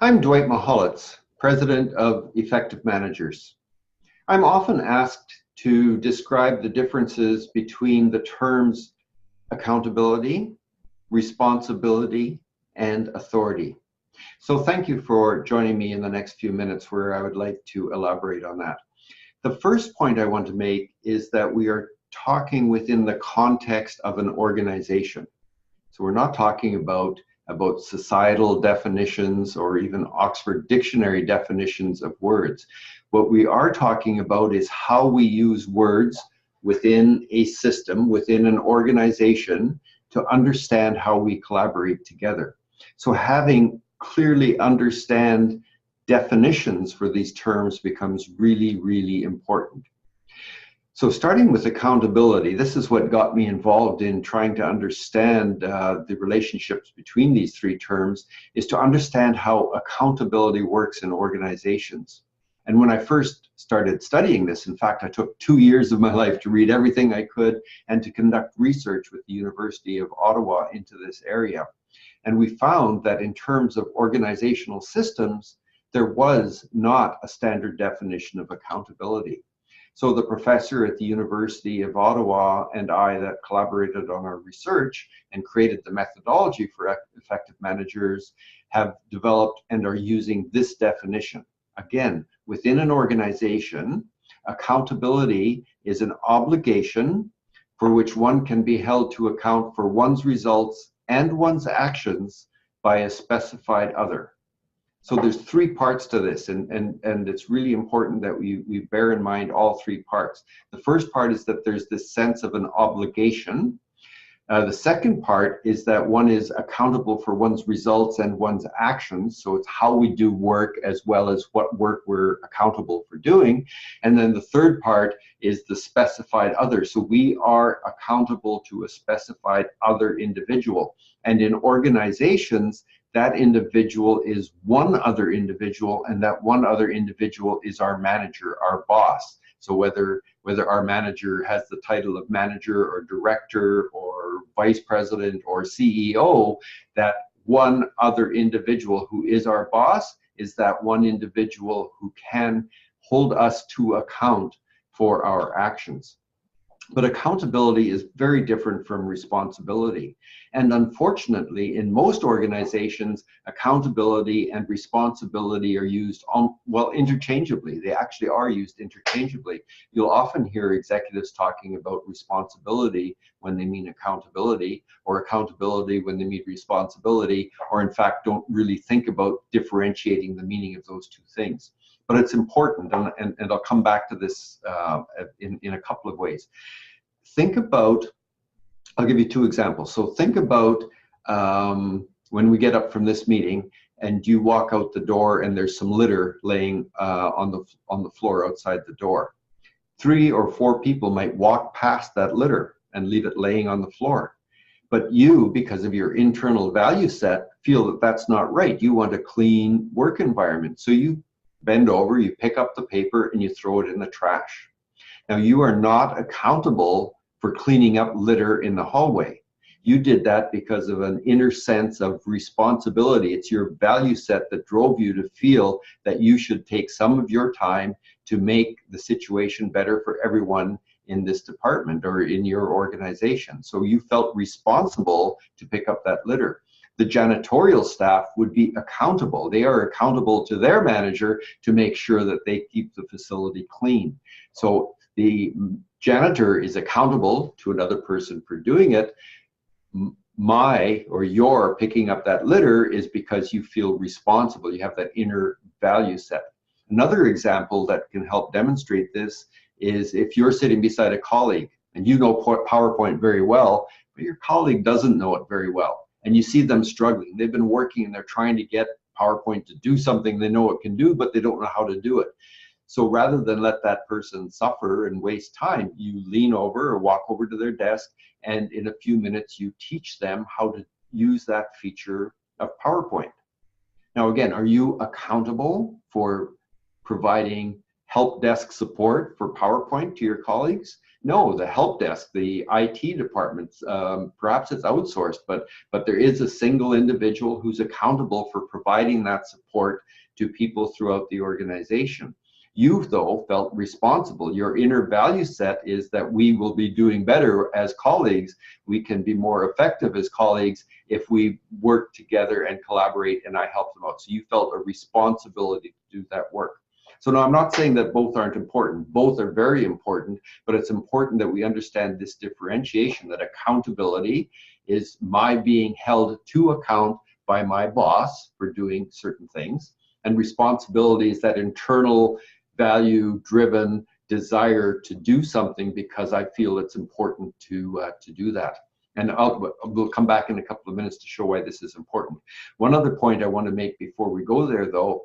I'm Dwight Mihalicz, President of Effective Managers. I'm often asked to describe the differences between the terms accountability, responsibility, and authority. So thank you for joining me in the next few minutes where I would like to elaborate on that. The first point I want to make is that we are talking within the context of an organization. So we're not talking about societal definitions or even Oxford Dictionary definitions of words. What we are talking about is how we use words within a system, within an organization, to understand how we collaborate together. So having clearly understand definitions for these terms becomes really, really important. So starting with accountability, this is what got me involved in trying to understand the relationships between these three terms, is to understand how accountability works in organizations. And when I first started studying this, in fact, I took 2 years of my life to read everything I could and to conduct research with the University of Ottawa into this area. And we found that in terms of organizational systems, there was not a standard definition of accountability. So the professor at the University of Ottawa and I that collaborated on our research and created the methodology for effective managers have developed and are using this definition. Again, within an organization, accountability is an obligation for which one can be held to account for one's results and one's actions by a specified other. So there's three parts to this, and it's really important that we bear in mind all three parts. The first part is that there's this sense of an obligation. The second part is that one is accountable for one's results and one's actions. So it's how we do work as well as what work we're accountable for doing. And then the third part is the specified other. So we are accountable to a specified other individual. And in organizations, that individual is one other individual, and that one other individual is our manager, our boss. So whether our manager has the title of manager or director or vice president or CEO, that one other individual who is our boss is that one individual who can hold us to account for our actions. But accountability is very different from responsibility. And unfortunately, in most organizations, accountability and responsibility are used interchangeably. They actually are used interchangeably. You'll often hear executives talking about responsibility when they mean accountability, or accountability when they mean responsibility, or in fact don't really think about differentiating the meaning of those two things. But it's important, and I'll come back to this in a couple of ways. Think about, I'll give you two examples. So think about when we get up from this meeting and you walk out the door and there's some litter laying on the floor outside the door. 3 or 4 people might walk past that litter and leave it laying on the floor. But you, because of your internal value set, feel that that's not right. You want a clean work environment. So you bend over, you pick up the paper, and you throw it in the trash. Now, you are not accountable for cleaning up litter in the hallway. You did that because of an inner sense of responsibility. It's your value set that drove you to feel that you should take some of your time to make the situation better for everyone in this department or in your organization. So you felt responsible to pick up that litter. The janitorial staff would be accountable. They are accountable to their manager to make sure that they keep the facility clean. So the janitor is accountable to another person for doing it. Your picking up that litter is because you feel responsible. You have that inner value set. Another example that can help demonstrate this is if you're sitting beside a colleague and you know PowerPoint very well, but your colleague doesn't know it very well. And you see them struggling. They've been working and they're trying to get PowerPoint to do something they know it can do, but they don't know how to do it. So rather than let that person suffer and waste time, you lean over or walk over to their desk, and in a few minutes you teach them how to use that feature of PowerPoint. Now again, are you accountable for providing help desk support for PowerPoint to your colleagues? No, the help desk, the IT departments, perhaps it's outsourced, but there is a single individual who's accountable for providing that support to people throughout the organization. You've, though, felt responsible. Your inner value set is that we will be doing better as colleagues. We can be more effective as colleagues if we work together and collaborate, and I help them out. So you felt a responsibility to do that work. So now I'm not saying that both aren't important. Both are very important, but it's important that we understand this differentiation, that accountability is my being held to account by my boss for doing certain things, and responsibility is that internal value-driven desire to do something because I feel it's important to do that. And we'll come back in a couple of minutes to show why this is important. One other point I want to make before we go there, though,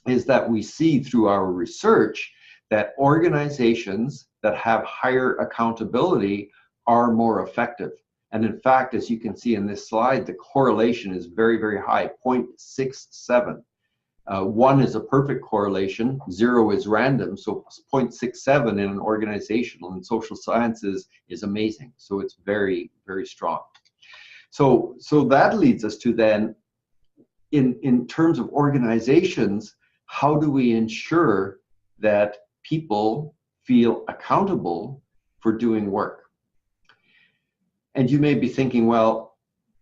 is that we see through our research that organizations that have higher accountability are more effective. And in fact, as you can see in this slide, the correlation is very, very high, 0.67. 1 is a perfect correlation, 0 is random, so 0.67 in an organizational and social sciences is amazing. So it's very, very strong. So that leads us to then, in terms of organizations, how do we ensure that people feel accountable for doing work? And you may be thinking, well,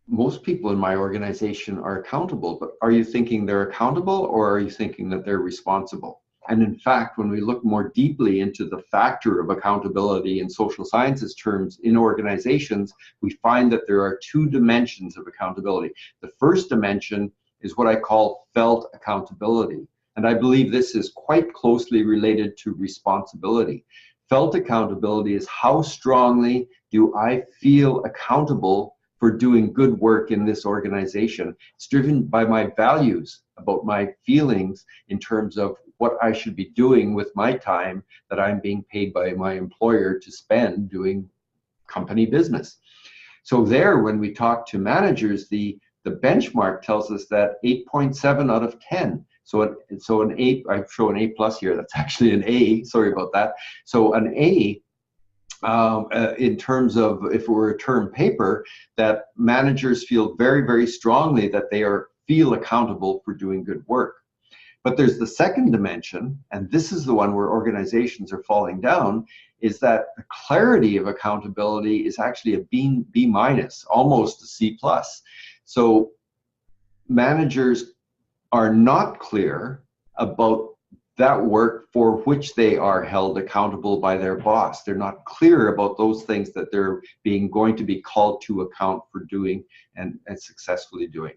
most people in my organization are accountable, but are you thinking they're accountable, or are you thinking that they're responsible? And in fact, when we look more deeply into the factor of accountability in social sciences terms in organizations, we find that there are 2 dimensions of accountability. The first dimension is what I call felt accountability. And I believe this is quite closely related to responsibility. Felt accountability is how strongly do I feel accountable for doing good work in this organization. It's driven by my values, about my feelings in terms of what I should be doing with my time that I'm being paid by my employer to spend doing company business. So there, when we talk to managers, the benchmark tells us that 8.7 out of 10. So an A, I show an A+ here, that's actually an A, sorry about that. So an A, in terms of, if it were a term paper, that managers feel very, very strongly that they feel accountable for doing good work. But there's the second dimension, and this is the one where organizations are falling down, is that the clarity of accountability is actually a B-, almost a C+. So managers are not clear about that work for which they are held accountable by their boss. They're not clear about those things that they're going to be called to account for doing and successfully doing.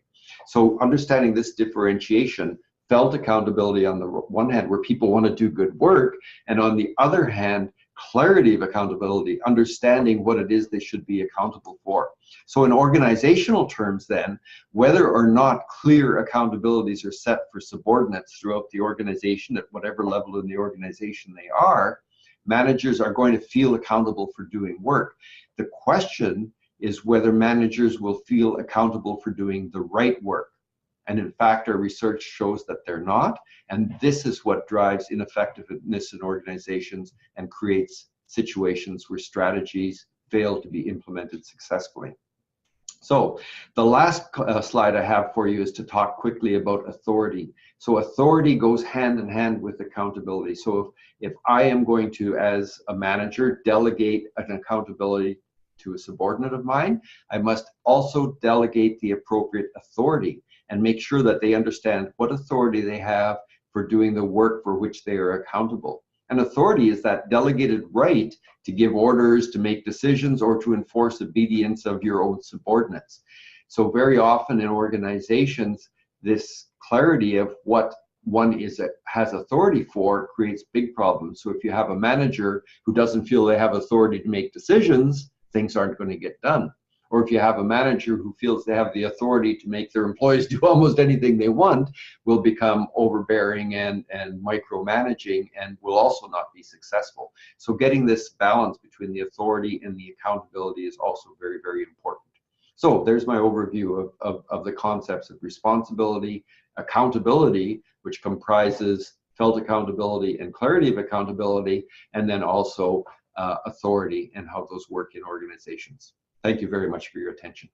So understanding this differentiation, felt accountability on the one hand, where people want to do good work, and on the other hand, clarity of accountability, understanding what it is they should be accountable for. So in organizational terms then, whether or not clear accountabilities are set for subordinates throughout the organization at whatever level in the organization they are, managers are going to feel accountable for doing work. The question is whether managers will feel accountable for doing the right work. And in fact, our research shows that they're not. And this is what drives ineffectiveness in organizations and creates situations where strategies fail to be implemented successfully. So the last slide I have for you is to talk quickly about authority. So authority goes hand in hand with accountability. So if I am going to, as a manager, delegate an accountability to a subordinate of mine, I must also delegate the appropriate authority and make sure that they understand what authority they have for doing the work for which they are accountable. And authority is that delegated right to give orders, to make decisions, or to enforce obedience of your own subordinates. So very often in organizations, this clarity of what one has authority for creates big problems. So if you have a manager who doesn't feel they have authority to make decisions, things aren't going to get done. Or if you have a manager who feels they have the authority to make their employees do almost anything they want, will become overbearing and micromanaging, and will also not be successful. So getting this balance between the authority and the accountability is also very, very important. So there's my overview of the concepts of responsibility, accountability, which comprises felt accountability and clarity of accountability, and then also authority and how those work in organizations. Thank you very much for your attention.